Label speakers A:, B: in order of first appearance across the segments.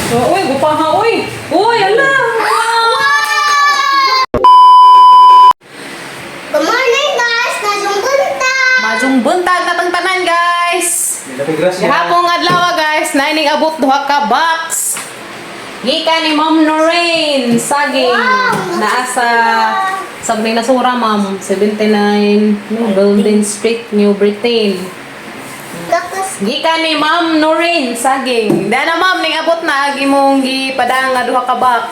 A: Oh, uy, gupaha, uy. Uy, ala.
B: Good morning guys! Najong buntag!
A: Majong buntag na tanan, guys. Gahapon adlaw, guys. Naining abot duha ka box. Gika ni Ma'am Noreen saging.
B: Wow,
A: Naasa sabi na sura, Ma'am. 79 Golden Street, New Britain.
B: Kakas
A: Gika ni Ma'am Noreen saging. Dana, Ma'am, ning abot na agi mong gipadang nga duha ka box.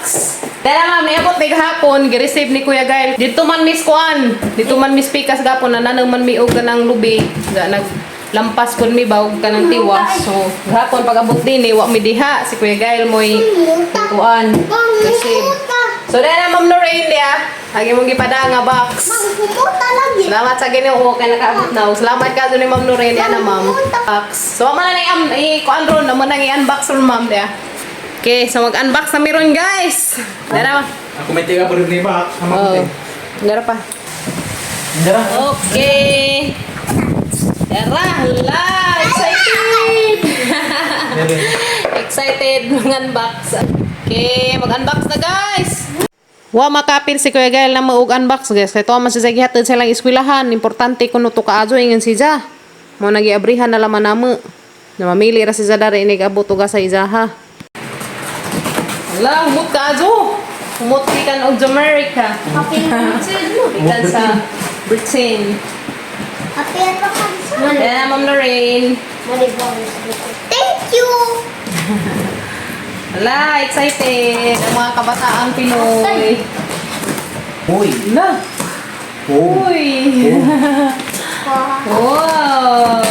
A: Dana, Ma'am, ning abot ni gahapon gi-receive ni Kuya Gail. Dito man Miss Kuan, dito man Miss Pikas gapon na nanang man miog ka ng lubi. Ga naglampas kun mi bawg ka ng tiwas. So gahapon pag abot din wa mi diha si Kuya Gail moy kuan. Receive. So dana, Ma'am Noreen dia, agi mong gipadang nga box.
B: Pumunta lagi!
A: Salamat sa Ginoo kay nakaabot na. Salamat ka ni Ma'am Noreen dia na, Ma'am. Box. So man na ni kuan ron, naman nang i-unbox ron, Ma'am dia. Okay, so mag-unbox na meron, guys. Dara.
C: Aku may tiga pa rin ni Bak.
A: Oh. Dara pa.
C: Dara.
A: Okay. Dara, hala. Excited. Excited mag-unbox. Okay, mag-unbox na, guys. Wa makapil si Kuya Gail na mag-unbox, guys. Kaya ito man siya gihatid silang eskwelahan. Importante kuno to kaajo ingon si Ja. Mo nagiabrihan na laman namo. Na mamili ra si Ja dari inig abot uga sa izaha. Hala, humot kaajo. Humot gikan og Jamaica.
B: Happy
A: Gikan sa Britain.
B: Happy at pa
A: Kaya Ma'am Lorraine.
B: Thank you!
A: Hala, excited. Ang mga kabataang Pinoy.
C: Uy.
A: Hala. Uy. Wow.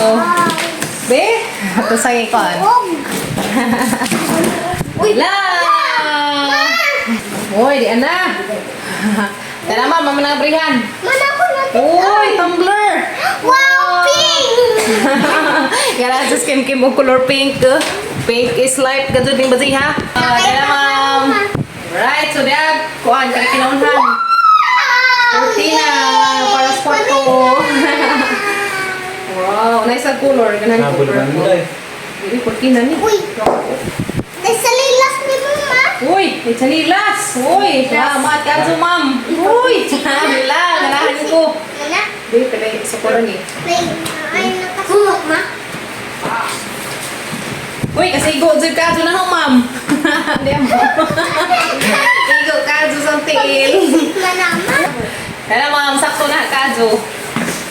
A: Be, ito sa ikon. Hala. Uy, di ana. Tara, Ma'am, mama na brihan.
B: Mana ko natin?
A: Uy, tumbler.
B: Wow, pink!
A: Gara sa skin kim mo color pink. Pink is life gadto ding bazi ha. Tara, Ma'am. Right, so dia kuan kay kinahanglan. Cortina para sa kwarto. Wow, nice ang color ganan ko.
C: Nabol man mo dai.
A: Dili cortina ni.
B: Uy! Nasa lilas ni mama!
A: Uy, it's nilas. Uy, salamat ka so, Ma'am. Uy, nila ganahan ko.
B: Mana?
A: Dili kay sa color ni.
B: Ay, nakasuot ma?
A: Uy, kasi igo dyan ka na ho, Ma'am. Hindi mo. Igo ka dyan sa tail.
B: Manama?
A: Kaya, Ma'am, sakto na ka dyan.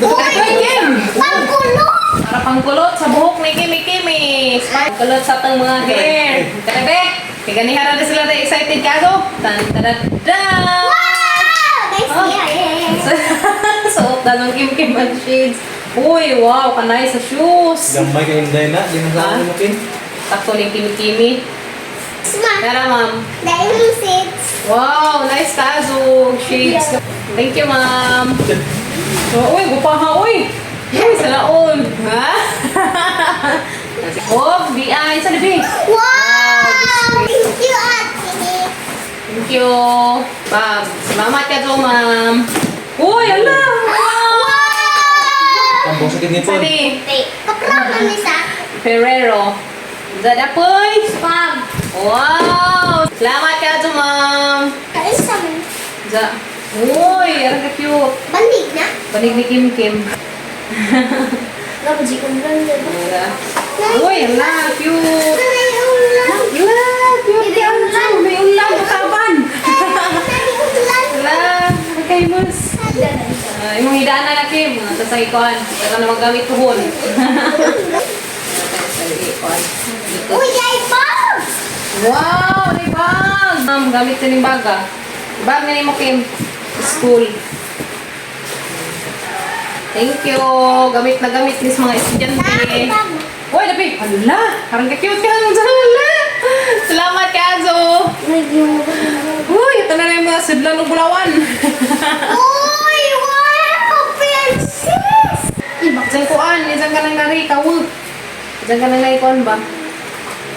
A: Buto ka ito, Kim.
B: Pangkulo!
A: Para pangkulot sa buhok ni Kimi. Pangkulot sa itong mga hair. Kaya, kaya ganihara na sila na excited ka dyan. Tan-tan-tan!
B: Wow! Nice hair!
A: Suot na ng Kim ang shades. Uy, wow, kanay sa shoes.
C: Gamay kay Inday na, di na sa mo kin.
A: Sakto ni Kimi.
B: Smart!
A: Kaya, Ma'am.
B: Diamond six!
A: Wow, nice kazo. Shades. Thank you, Ma'am. Oh, uy, gupaha, uy. Uy, salaon. Ha? Oh, BI. Sa libi.
B: Wow! Thank you, ate!
A: Thank you. Ma'am. Salamat ka to, Ma'am. Uy, ala. Wow.
C: Tambong sakit ngipon.
A: Sali.
B: Pakraman ni sa
A: Ferrero. Zada poy.
B: Pag!
A: Wow. Salamat ka to, Ma'am.
B: Kalis sa mo.
A: Za. Uy, ang cute.
B: Bandig na?
A: Panig ni Kim.
B: Gabaji kong ganda.
A: Uy, ala. Cute.
B: Nanay ulan!
A: Ala, cute ka. May ulan. Makaban.
B: Nanay ulan!
A: Ala, okay, mas. Imong hidaan na na, Kim. Ito sa ikuan. Ito na magamit tuhon.
B: Uy, ay bag!
A: Wow, may bag! Ma'am, gamit sa ning baga. Bag na mo, Kim. School. Thank you. Gamit na gamit nis mga estudyante. Uy, labi. Hala, parang ka-cute ka. Hala. Salamat ka, Azo. Uy, ito na rin mga sudlan ng bulawan.
B: Uy, wow! Princess!
A: Diyan kuan, diyan ka lang nari, kawag. Diyan ka lang naikuan ba?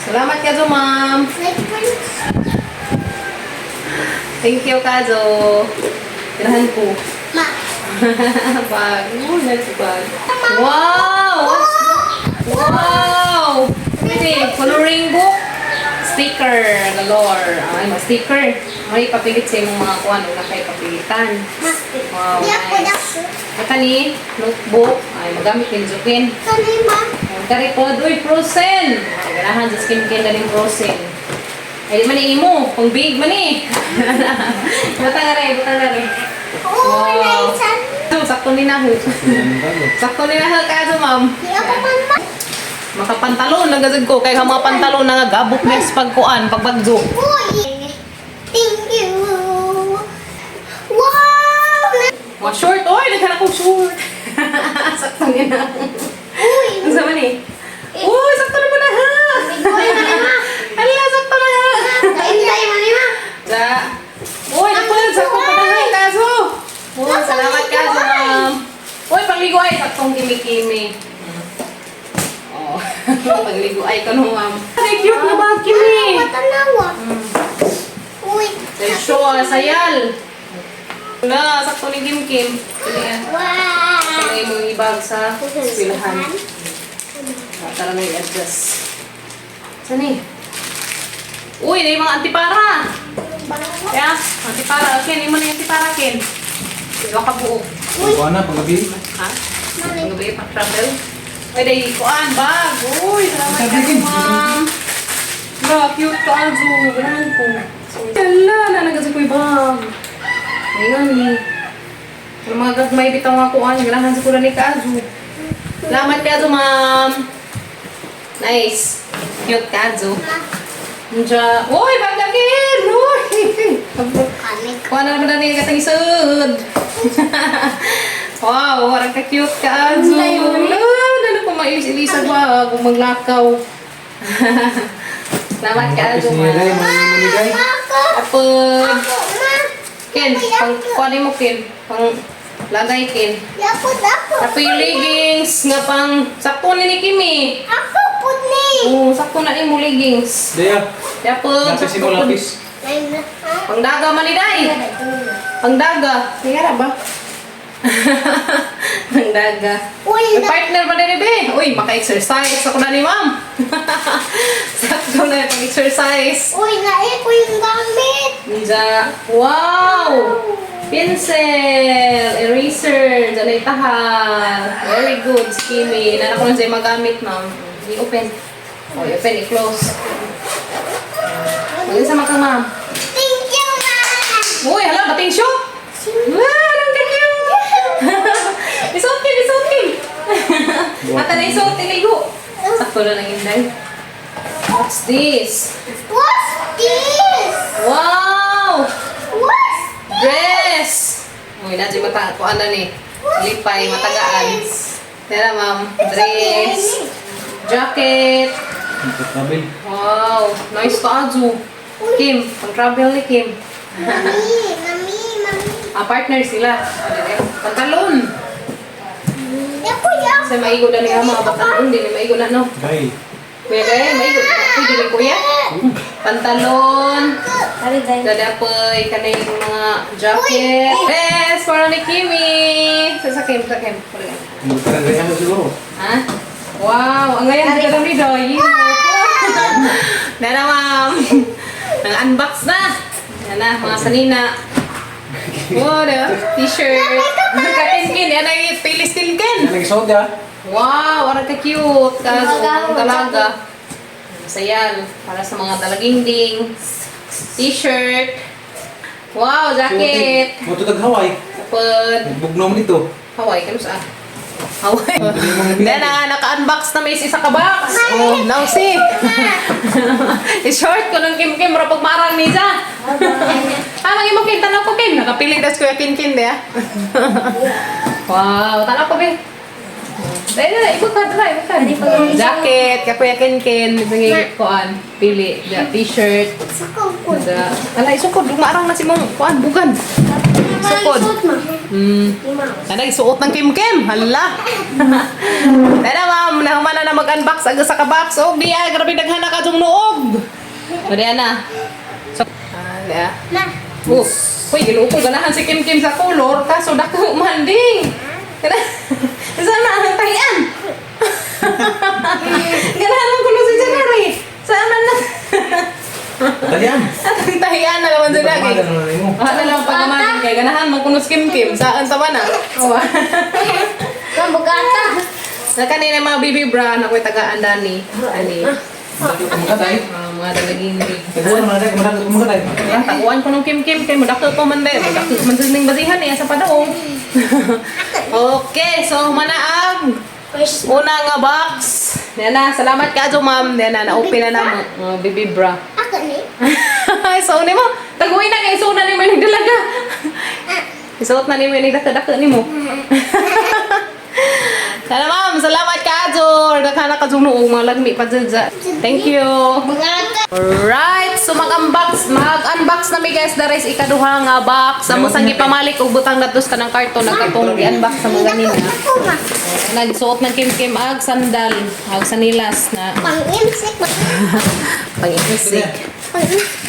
A: Salamat ka, Azo, Ma'am.
B: Like princess.
A: Thank you, Kazo. Tirahan ko.
B: Ma.
A: Bag. Oh, nice bag. Wow! Wow! Pretty. Coloring book. sticker galore. Ay, mga sticker. May papilit sa imong mga kuan na kay papilitan. Wow,
B: Dako,
A: nice.
B: dako.
A: Ito ni notebook. Ay, magamit ni Jokin.
B: Kani, ma.
A: Ang karipod, uy, frozen! Ay, ganahan sa skin galing frozen. Ay, di man imo, pang big man eh. Bata nga rin, bata nga rin.
B: Uy, naisan.
A: Sakto ni Nahu. Sakto ni Nahu ka ma'am.
B: Di ako man ma.
A: Makapantalon, nagazig ko. Kaya mga pantalon na nagabok mes pagkuan, pagbagzo.
B: Uy. Thank you. Wow.
A: Mga short, oy, naghanap kong short. Sakto ni Nahu.
B: Uy.
A: Ang sama ni? Uy, sakto na po na ha!
B: Uy, mali, ma.
A: Hala, sakto na ha!
B: Kaintay, mali, ma.
A: Da. Uy, napun, sakto pa na ha, kaso. Uy, salamat kaso, ma'am. Uy, pagligo ay, saktong kimi-kimi. Oh, pagligo ay ka no, ma'am. Ay, cute na ba, Kimi?
B: Matanawa. Uy.
A: Show, sayal. Wala, sakto ni Kim Kim. Sige yan.
B: Wow.
A: Kaya mo ibag sa eskwelahan. Tara na i-adjust. Saan eh? Uy, na yung mga antipara. Kaya, antipara. Ken, yung mo na yung antipara, Ken. Sige ka buo.
C: Kuha na, pagabi.
A: Ha? Ang gabi, pag-travel. Uy, dahil kuan, bag. Uy, salamat ka, ma'am. Bra, cute ka, Azu. Ganahan ko. Yala, nanagasi ko yung bag. Ngayon ni. Ang mga gagmay bitaw nga kuan, ganahan sa kulan ni ka, Azu. Salamat ka, Azu, ma'am. Nice. Cute ka, Azu. Nandiya. Uy, bag lagin! Uy!
B: Kanik.
A: Kuha na naman na niya katang isod. Wow, parang ka-cute ka, Azu. Ano kung mailis-ilisag ba kung maglakaw. Salamat ka, Azu,
C: Niya rin,
A: ma.
C: manimigay.
B: Ako.
A: Apod.
B: Ma.
A: Ken, pang kuhanin mo, Ken. Pang lagay, Ken.
B: Dako, dako.
A: Tapos yung leggings nga pang sakto ni Kimi.
B: Ako po ni.
A: Oo, sakto na yung leggings.
C: Daya,
A: Tapos,
C: lapis mo lapis.
A: Pang daga man ni Day. Pang daga. Kaya ba? Pang daga.
B: Uy,
A: May partner ba din be? Uy, maka-exercise ako na ni ma'am. Sakto na yung exercise.
B: uy, ko yung gamit.
A: Ninja. Wow! Pencil, eraser, dyan tahal. Very good, Kimi. Nana ko lang sa'yo magamit, ma'am. I-open. O, i-open, i-close. Mag-isa ka, ma'am.
B: Thank you, ma.
A: Uy, hala, bating shoot! Wow, ang ganyan! Isuotin, isuotin! Mata na isuotin, ligo! Sakto na lang inday. What's this?
B: What's this?
A: Wow!
B: What's
A: Dress! Uy, nadyo mata, kuan na ni. Lipay, matagaan. Tara, ma'am. Dress. Jacket.
C: Travel.
A: Wow, nice ka, Azu. Kim, pang-travel ni Kim.
B: Mami, mami, mami.
A: Partner sila. Pantalon.
B: Dako, dako.
A: Sa maigo na niya mga bataan. Hindi ni maigo na, no?
C: Bye.
A: Kuya gaya, maigo. Pwede rin kuya. Pantalon.
B: Ari, guys.
A: Dadapoy, kanay yung mga jacket. Dress, para ni Kimi. Sa Kim, sa Kim.
C: Magkarang ganyan mo siguro.
A: Ha? Wow, ang ngayon ka lang ni Doy. Dara, ma'am. Nang-unbox na. Yan na, mga sanina. Wow, diba? T-shirt. Katinkin, yan ay pilis-tilkin.
C: Yan ang isuot ya.
A: Wow, parang ka-cute. Kaso, ang dalaga. Sayal. Para sa mga dalaginding. T-shirt. Wow, jacket.
C: Mo tutag Hawaii.
A: Kapag
C: Nagbugnom nito.
A: Hawaii, kano saan? Hawaii. Then, naka-unbox na may isa ka box. Oh, now see. I-short ko ng Kim-Kim. Rapag marang niya. Lagi mo Kim, tanaw ko Kim. Nakapiling das ko yung Kim-Kim, di ah. Wow, tanaw ko Kim. Dahil ikot ka, ikot ka. Jacket, kakuya Ken-Ken. Ibigay koan, pili. T-shirt.
B: Sakaw ko.
A: Ala, isukod. Lumarang na si mong koan, bugan. Sukod. Sana isuot ng Kim-Kim. Hala. Tara ma'am, nahuman na mag-unbox aga sa ka-box. Oh, di ay, grabe daghan na ka itong noog. Pwede na. So, ala.
B: Ma.
A: Uy, giluto ganahan si Kim-Kim sa color. Kaso dako manding. Sana ang tahian. Ganahan mo kulo si Janari. Sana na.
C: Talian.
A: Tahian na naman doon lagi.
C: Pagmada na lang mo.
A: Ah, na lang pagkamanin kay ganahan magkunos kim-kim. Saan tama na?
B: Mabugata.
A: Na kanina mga baby bra na ko'y tagaan dani. Ani.
C: Kumagatay.
A: Mga dalaging
C: Taguan naman natin. Kumagatay.
A: ya, takuan ko ng kim-kim kay madakot pa man dahil. Madakot man din ng basihan niya sa padaong. Okay, so manaag.
B: First.
A: Una nga box. Yan na, salamat ka jo ma'am. Yan na, na-open na na mo. Baby bra.
B: Ako ni.
A: So, ni mo. Taguin na kay so na ni mo yung dalaga. Isuot na ni mo yung daka-daka ni mo. Sana ma'am, salamat ka jo. Daka na ka jo noong mga lagmi pa dyan. Thank you.
B: Bugata.
A: Alright, so mag-unbox na mi guys the rest ikaduha nga box. Amo sang gipamalik og butang datos ka ng karton nagkatong i-unbox sa mga ganina.
B: Ako ma.
A: Nagsuot ng kim-kim ag sandal, ag sanilas na
B: Pang-insik.
A: pang-isik.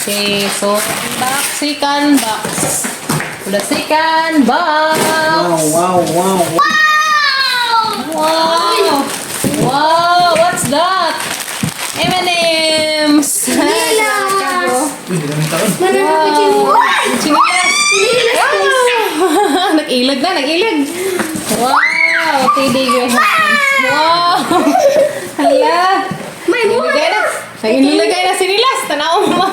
A: Okay, so box, second box. The second box.
C: Wow.
A: Wow! Wow! What's that? M&M's!
C: Uy, di namin taon.
A: Wow! Chinilas! Wow! Nag-ilag na, nag-ilag! Wow! Teddy your hands! Wow! Hala!
B: May
A: Nilagay na! Nilagay na sinilas! Tanaw mo!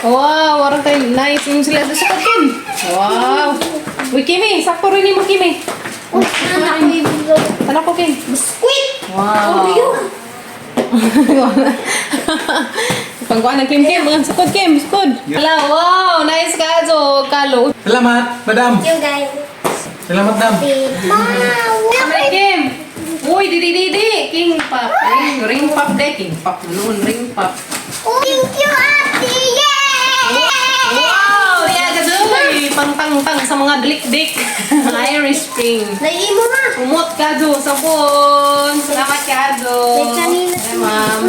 A: Wow! Warang tayo nice yung sila sa kakin! Wow! Uy, Kimi! Sakto rin mo, Kimi! Ano ko, Kim?
B: Biskuit.
A: Wow! Pangkuhan ng Kim. Mga sukod, Kim. Sukod. Hala, wow! Nice ka, Jo. Kalo.
C: Salamat, madam.
B: You guys.
C: Salamat, dam.
B: Wow.
A: Kamay, Kim. Uy, didi. King Pop. Ring Pop de. King Pop. Noon, ring Pop.
B: Thank you, Ate. Yay!
A: Wow! Yeah, gadoy. Pangtang-tang sa mga dlik-dik. Irish Spring.
B: Lagi mo ma.
A: Umot ka, Jo. Sabon. Salamat ka, Jo.
B: May kanina.
A: Ay, ma'am.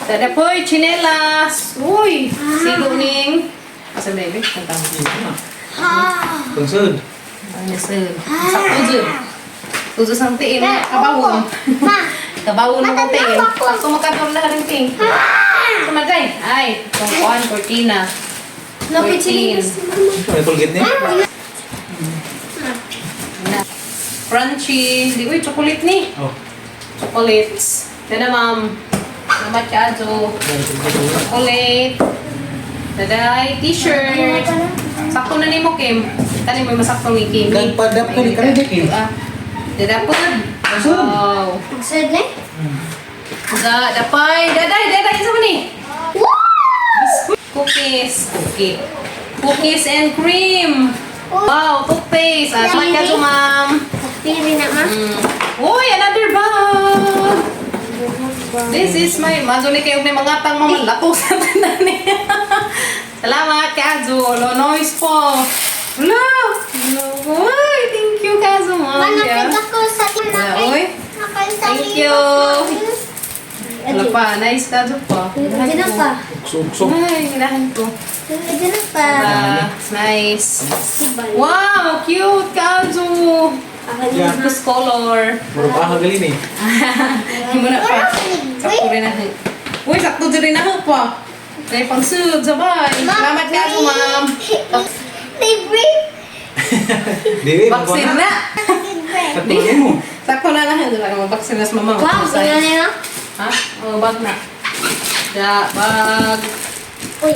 A: Dada po, chinelas. Uy, siluning. Asa baby? Kantang.
C: Pangsud.
A: Ang nasıl. Sakto dyan. Tuzo sang tiin. Kabawon.
B: Ma.
A: Kabawon mo kong tiin. Ako makador na rin tiin. Sumagay. Ay, tungkuan, cortina.
B: Lapit
A: 14.
C: May Colgate niya?
A: Na. Crunchy. Di, uy, chocolate ni.
C: Oh.
A: Chocolates. Dada, ma'am. Salamat ka, Jo. Chocolate. Daday, t-shirt. Sakto na ni mo, Kim. Tani mo yung masakto ni Kim.
C: Gagpadap ka ni Karede, Kim.
A: Dadapod.
C: Asod.
A: Wow.
B: Magsud na.
A: Dapay. Daday. Isa mo ni.
B: Wow!
A: Cookies. Cookies and cream. Wow, toothpaste. Salamat ka, Jo, ma'am.
B: Pili na ma.
A: Uy, another bag. This is my maduli kayo may mga tang mga lato sa tanan niya. Salamat Kazo. Lo noise po. Wala. Uy, thank you Kazo mo.
B: Manapit ako sa
A: Uy. Thank you. Wala pa, nice Kazo po.
B: Hindi na pa.
C: Suksok.
A: Ay, hinahan ko.
B: Hindi na pa.
A: Nice. Wow, cute Kazo.
C: Yeah.
A: This color.
C: Muro pa kagalin eh.
A: Muna pa. Sakto rin na. Uy, sakto din na pa. Dahil pang sud, sabay. Salamat ka po, ma'am.
B: Favorite.
C: Dili,
A: Vaccine na.
C: Katulin mo.
A: Sakto na lang. Doon lang mag-vaccine na sa mama.
B: Wow, tingnan niyo.
A: Ha? Oh, bag na. Da, bag.
B: Uy.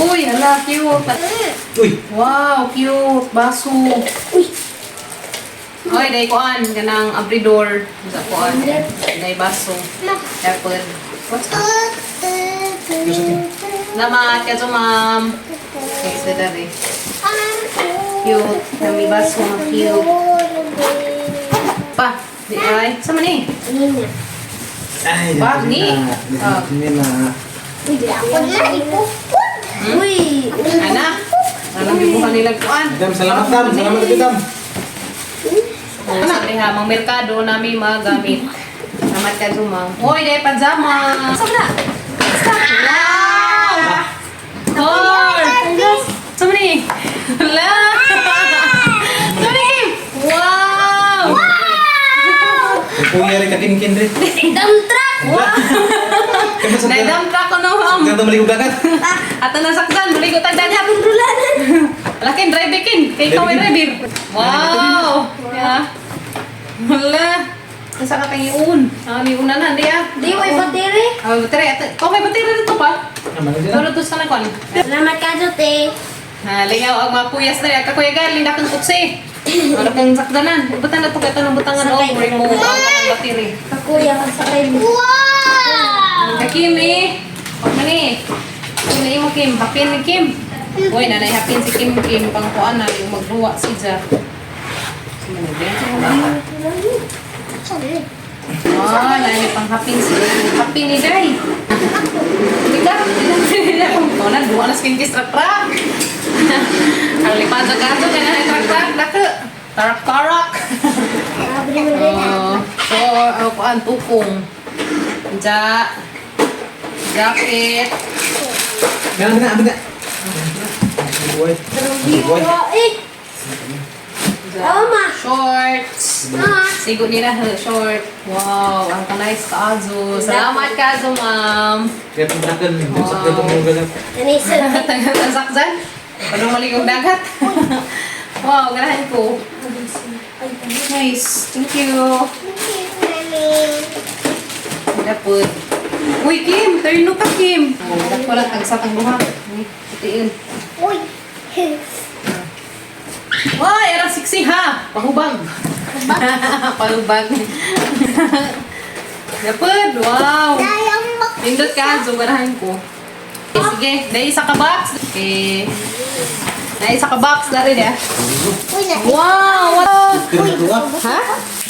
A: Uy, hala, cute.
C: Uy,
A: Wow, cute. Baso.
B: Uy.
A: Oy, dahil kuan. Ganang abridor. Sa kuan. Dahil baso. Dapat. What's that? Salamat ka to, ma'am. Thanks na dari. Cute. Kami baso. Cute. Pa. Di ay. Sama ni.
C: ay,
A: Bag ni. Ah.
C: Hindi na.
B: Uy, di ako na ipupod. Uy.
A: Ana. Alam niyo kung kanila kuan.
C: Dam, salamat dam. Salamat ka dam.
A: Sa hamang merkado namin magamit. Salamat ka to, ma'am. Hoy, dahil pajama. Sama na. Wow! Tor! Sama ni. Hala! Sama ni. Wow!
C: Kuya rin kakin-kin rin.
B: Dump truck.
A: Naidamtra ko no, ma'am.
C: Kaya maligo dagat.
A: Ato na sakdan, balik ko tagdagat.
B: Dulanan.
A: Lakin, drive kin. Kay ikaw ay driver. Wow! Yeah. Wala. Nasa ka tayo iun. Ni una na, di ah.
B: Di mo ibatiri.
A: Bateri. Ikaw may bateri dito pa.
C: Naman na
A: Pero tus ka na kon.
B: Salamat ka, Jote.
A: Lingaw ang mga puyas na ka kuya galing na kang kutsi. Ano kang sakdanan? Butang na to kaya ng butangan o. Bring mo ang bateri.
B: Kakuya ka sa kayo. Wow!
A: Kimi. Mani. Ini mo Kim. Hapin ni Kim. Uy, nanay hapin si Kim. Kim pang kuan na yung magluwa si Ja. Sumanibyan sa mga bata. Oh, nanay pang hapin si hapin ni Day. Tika. Oh, nagluwa na skin kiss trak-trak. Ang lipad sa kaso ka na trak-trak. Dake. Tarak-tarak.
B: Abri mo rin ah.
A: So, ako kuan tukong. Ja. Jacket.
C: Meron na, abin na. Buhay. Buhay.
B: Eh! Mama!
A: Shorts.
B: Mama!
A: Sigo nila short. Wow, ang nice Kazo. Salamat Kazo, ma'am.
C: Kaya puntakan, sa kaya itong mga gagat.
B: Nanisod.
A: Tasak dyan. Anong maligong dagat? Wow, ganahan ko. Nice. Thank you. Dapod. Uy, Kim! Turno ka, Kim! Dapod lang tagsatang buhat. Putiin.
B: Uy!
A: Wow, era siksi ha! Pahubag. Pahubag. Dapod, wow!
B: Dayang mak...
A: Pindot ka, zugarahan ko. Okay, sige, dahil isa ka box. Okay. Dahil isa ka box na rin eh.
B: Uy, na...
A: Wow! Wow!
C: Kukir na ito ah.
A: Ha?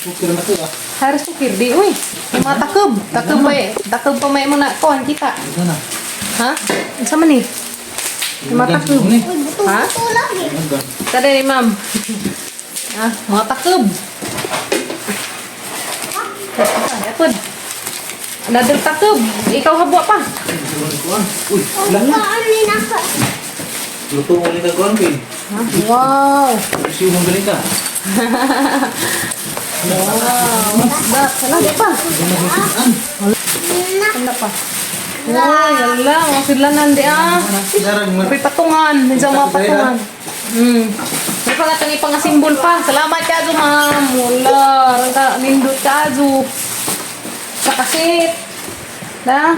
C: Kukir na ito ah.
A: Harus ko kirdi, uy. May mga takub. Takub pa eh. Takub pa may muna. Kuhan kita.
C: Ito na.
A: Ha? Sama ni? May mga takub.
B: Uy, buto-buto
A: Ha?
B: lagi.
A: Tadi ni ma'am. Ah, mga takub. Dapod. Another takub. Ikaw habwa pa.
C: Uy, lang na.
B: Paan ni nasa?
C: Luto mo ulit ako, Pin.
A: Ha? Wow.
C: Kasi yung magaling ka.
A: Wow. Masdat. Salamat pa. Wala pa. Wow, wala. Mga sidlanan di ah.
C: Darang mo.
A: May patungan. Medyo mga patungan. May pangatang ipangasimbol pa. Salamat Kazo, ma'am. Wala. Rangka, nindot Kazo. Sa kasit. Na?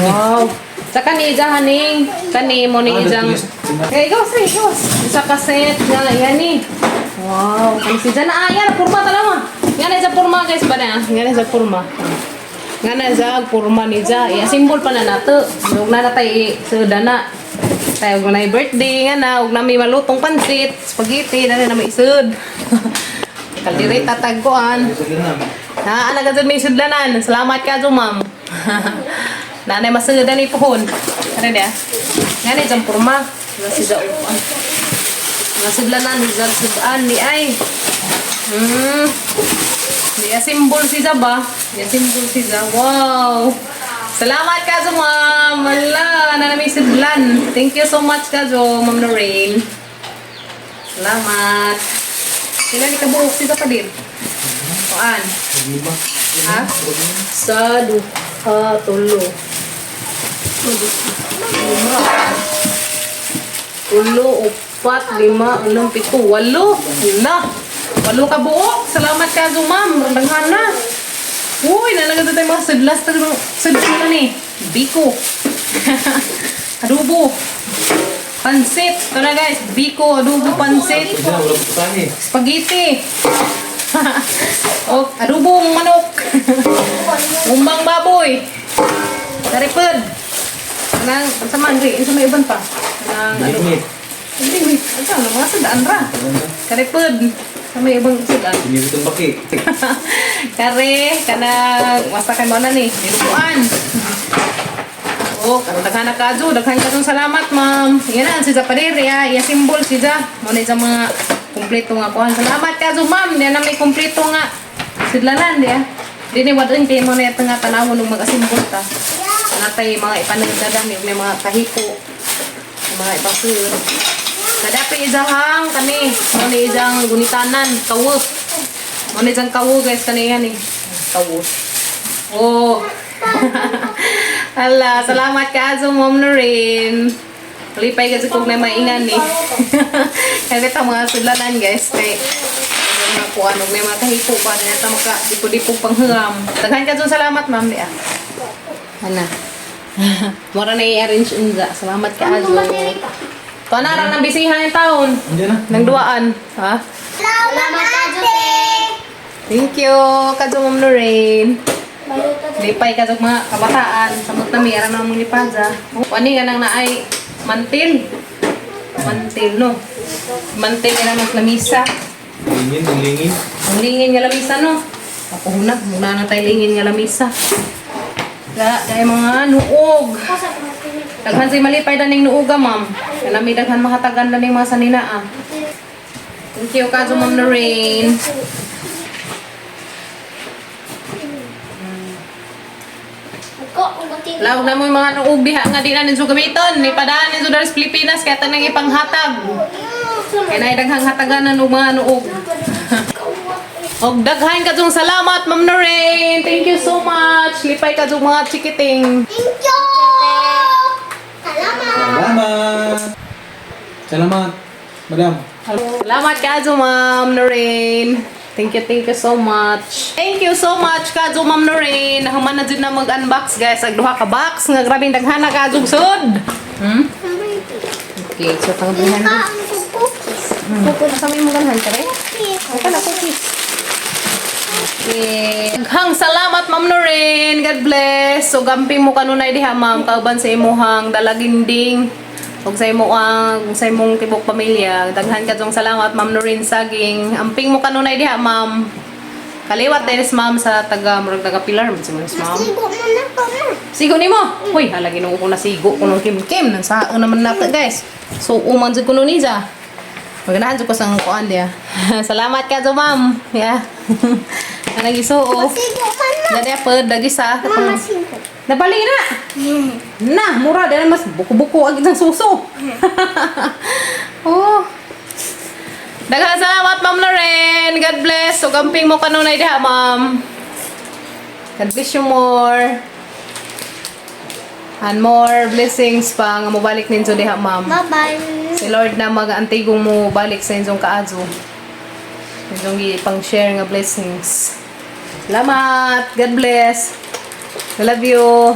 A: Wow. Sa kaniga, haning. Kani mo ni ijang. Okay, ikaw sa ikaw. Sa kasit. Yan eh. Wow. Kani si Jan. Ah, yan. Purma talaga. Yan ay sa purma guys ba na? Yan ay sa purma. Nga na sa purma ni Ja. Iya simbol pa na nato. Huwag na natay sa dana. Tayo huwag na birthday nga na. Huwag na may malutong pansit. Spaghetti. Na rin na may isod. Kaldiray tatagkuan. Na ana gazud may isudlanan. Salamat ka ma'am. Nanay masudan ni pohon. Ano dia? Nga na isang purma. Nga si Ja upan. Nga sudlanan ni Ja sudan ni ay. Dia simbol si Ja ba? Dia simbol si Ja. Wow! Salamat ka ma'am! Wala! Na may sidlan. Thank you so much ka Ma'am Lorraine. Salamat! Sila ni kabuok si Ja pa din. Kuan? Ha? Sa duha, tulo. Tulo, upat, lima, unang, pito, walo. Wala! Walo ka buok. Salamat ka ma'am. Randanghan na. Uy, nalagad tayo mga sidlas. Sidlas na ni. Biko. Adobo. Pansit. Ito na guys. Biko, adobo, pansit. Spaghetti. Oh, adobong manok. Umbang baboy. Taripod. Nang sama Andre, sa may uban pa. Nang adobo. Hindi, ito na mga sadaan ra. Karipod. Sa may ibang sudan.
C: Ini betul pakai.
A: Kare, kana masakan mo na ni. Nilupuan. Oh, karo daghan na kajo, daghan ka salamat, ma'am. Yan na si Zapadere, ya simbol si Ja. Mo ni sa mga kumpleto nga kuan. Salamat kajo, ma'am. Yan na may kumpleto nga sidlanan dia. Dini wadon kay mo na nga tanawon ng mga simbol ta. Natay mga ipanagdagan ni may mga kahiko. Mga ipasur. Kadapi izahang kani. Mo ni izang gunitanan, kawo. Mo ni izang kawo guys kani yan eh. Tawos. Oh. Hala, salamat ka aso Ma'am Noreen. Lipay kasi kung na maingan ni. Kasi ito mga sudlanan guys. Kay mga kung ano, may mga kahipo ba na ito maka dipo-dipo panghuram. Daghan ka dyan salamat ma'am di ah. Ana. Mura na i-arrange unza. Salamat ka aso. Panara ng bisihan yung taon.
C: Andiyan na.
A: Nang duaan. Ha?
B: Salamat ate.
A: Thank you, Kadyo Ma'am Noreen. Lipay ka mga kabataan. Samot na mayroon na mong lipaza. Wani ka nang naay mantil. Mantil, no? Mantil ka na ng lamisa.
C: Lingin, ang lingin.
A: Ang lingin nga lamisa, no? Ako hunag, muna na tayo lingin nga lamisa. Kaya mga nuog. Daghan si malipay daning nuuga, ma'am. Kanami daghan makatagan daning mga saninaa. Thank you, Kadyo Ma'am Noreen. Lawag na mo yung mga nuog diha nga di na ninyo gamiton. Ipadaan ninyo dari sa Pilipinas kaya tanang ipanghatag. Kaya na daghang hataganan ng mga nuog. Og daghan ka salamat, Ma'am Noreen. Thank you so much. Lipay ka mga chikiting.
B: Thank you. Salamat.
C: Salamat. Salamat, madam.
A: Salamat ka Ma'am Noreen. Thank you so much. Thank you so much ka Ma'am Noreen. Nahuman na dyan na mag-unbox guys. Agduha ka box. Nga grabing daghana ka sud. Okay, so tangduhan na. Kami mo ganahan ka rin? Aka na cookies. Okay. Daghang salamat Ma'am Noreen. God bless. So gamping mo kanunay diha ma'am. Kauban sa imuhang dalaginding. Huwag sa imong tibok pamilya. Daghan ka salamat, Ma'am Noreen Saging. Amping mo kanunay diha, ma'am. Kaliwat din ma'am sa murag taga-pilar. Ma'am.
B: Sigo mo na ko na.
A: Sigo ni mo. Uy, hala ginoo ko na sigo. Kunong kim-kim. Nansao naman natin, guys. So, umang dyan kuno niya. Maganahan dyan ko sa kuan diya. Salamat ka ma'am. Yeah. Nagisuo.
B: Sigo man na.
A: Dali apa, dagisa.
B: Mama sigo.
A: Nabali na. Na, mura dahil mas buko-buko agad ng suso. Oh. Daghang salamat Ma'am Noreen. God bless. So gamping mo kanunay diha, ma'am. God bless you more. And more blessings pa nga mobalik ninyo diha, ma'am.
B: Bye-bye.
A: Si Lord na mag-antigong mo balik sa inyong kaadyo. Inyong pang-share nga blessings. Salamat. God bless. I love you.